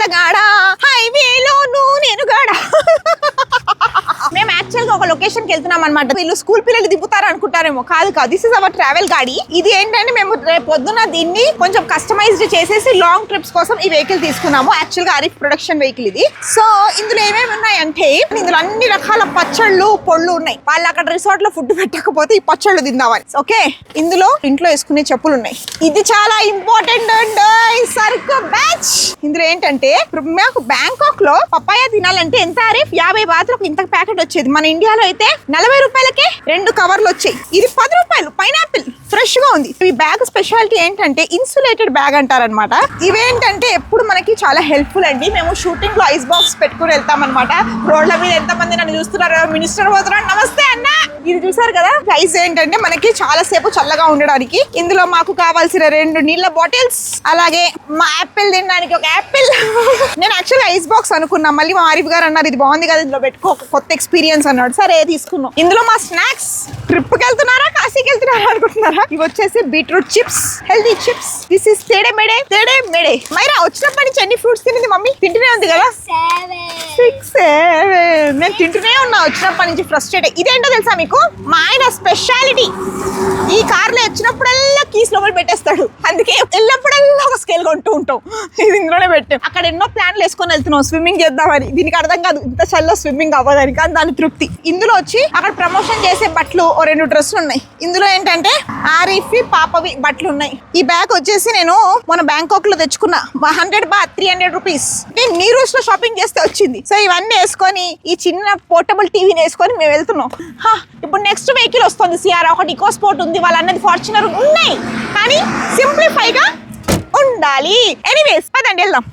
అందగాడా హైవేలో నేను గాడా. మేము యాక్చువల్ గా ఒక లొకేషన్ కి వెళ్తున్నాం అనమాట. వీళ్ళు స్కూల్ పిల్లలు దింపుతారు అనుకుంటారేమో, కాదు కాదు. దిస్ ఇస్ అవర్ ట్రావెల్ గాడి. ఇది ఏంటంటే మేము రేపు పొద్దున దీన్ని కొంచెం కస్టమైజ్డ్ చేసేసి లాంగ్ ట్రిప్స్ కోసం ఈ వెహికల్ తీసుకున్నాము. యాక్చువల్ గా ఆరిఫ్ ప్రొడక్షన్ వెహికల్ ఇది. సో ఇందులో ఏమేమి ఉన్నాయంటే ఇందులో అన్ని రకాల పచ్చళ్ళు పొళ్ళు ఉన్నాయి. వాళ్ళు అక్కడ రిసార్ట్ లో ఫుడ్ పెట్టకపోతే ఈ పచ్చళ్ళు తిందామని. ఓకే, ఇందులో ఇంట్లో వేసుకునే చెప్పులు ఉన్నాయి. ఇది చాలా ఇంపార్టెంట్ అండి, సరుకు బ్యాచ్. ఇందులో ఏంటంటే మాకు బ్యాంకాక్ లో పప్పాయ తినాలంటే ఎంత ఆరిఫ్? 50 బాతులకు ఇంత ప్యాకెట్ వచ్చేది. మన ఇండియాలో అయితే 40 రూపాయలకే 2 కవర్లు వచ్చాయి. ఇది 10 రూపాయలు. పైనాపిల్ ఫ్రెష్ గా ఉంది. ఈ బ్యాగ్ స్పెషాలిటీ ఏంటంటే ఇన్సులేటెడ్ బ్యాగ్ అంటారనమాట. ఇవేంటంటే ఎప్పుడు మనకి చాలా హెల్ప్ఫుల్ అండి. మేము షూటింగ్ లో ఐస్ బాక్స్ పెట్టుకుని వెళ్తాం అనమాట. రోడ్ల మీద ఎంతమంది నన్ను చూస్తున్నారు, మినిస్టర్ పోతున్నారు, నమస్తే అన్న. ఇది చూసారు కదా, ఐస్ ఏంటంటే మనకి చాలా సేపు చల్లగా ఉండడానికి. ఇందులో మాకు కావాల్సిన 2 నీళ్ళ బాటిల్స్, అలాగే మా యాపిల్ తినడానికి ఒక యాపిల్. నేను యాక్చువల్ ఐస్ బాక్స్ అనుకున్నా, మళ్ళీ మా ఆరిఫ్ గారు అన్నారు ఇది బాగుంది కదా ఇందులో పెట్టుకో, కొత్త ఎక్స్పీరియన్స్ అన్నాడు. సరే తీసుకున్నాం. ఇందులో మా స్నాక్స్. ట్రిప్ కి వెళ్తున్నారా కాశీకి వెళ్తున్నారా అనుకుంటున్నారా? ఇవి వచ్చేసి beetroot chips, healthy chips. This is తేడే మెడే. మైరా వచ్చినప్పటి నుంచి ఎన్ని ఫ్రూట్స్ తినింది మమ్మీ? తింటూనే ఉంది కదా. 6, 7. నేను తింటూనే ఉన్నా వచ్చినప్పటి నుంచి. ఫ్రస్ట్రేట్. ఇదేంటో తెలుసా మీకు? మా ఆయన స్పెషాలిటీ. ఈ కార్ లో వచ్చినప్పుడల్లా కీస్ లోపల పెట్టేస్తాడు. అందుకే వెళ్ళినప్పుడల్లా ఒక స్కేల్ కొంటూ ఉంటాం. ఇది ఇందులోనే పెట్టాం. అక్కడ ఎన్నో ప్లాన్లు వేసుకొని వెళ్తున్నాం స్విమ్మింగ్ చేద్దామని. దీనికి అర్థం కాదు ఇంత చల్ల స్విమ్మింగ్ అవ్వదని, కానీ దాని తృప్తి. ఇందులో వచ్చి అక్కడ ప్రమోషన్ చేసే బట్టలు 2 డ్రెస్సులు ఉన్నాయి. ఇందులో ఏంటంటే ఆరిఫ్ పాపవి బట్టలు ఉన్నాయి. ఈ బ్యాగ్ వచ్చేసి నేను మన బ్యాంకాక్ లో తెచ్చుకున్నా. 100 బాత్ 300 రూపీస్. నేను నీరూస్ లో షాపింగ్ చేస్తే వచ్చింది. సో ఇవన్నీ వేసుకొని ఈ చిన్న పోర్టబుల్ టీవీని వేసుకొని మేము వెళ్తున్నాం. ఇప్పుడు నెక్స్ట్ వెహికల్ వస్తుంది సిఆర్. ఒకటి ఇకో స్పోర్ట్ ఉంది, వాళ్ళన్నది ఫార్చునర్ ఉన్నాయి, కానీ సింప్లిఫైగా ఉండాలి. ఎనీవేస్ పదండి వెళ్దాం.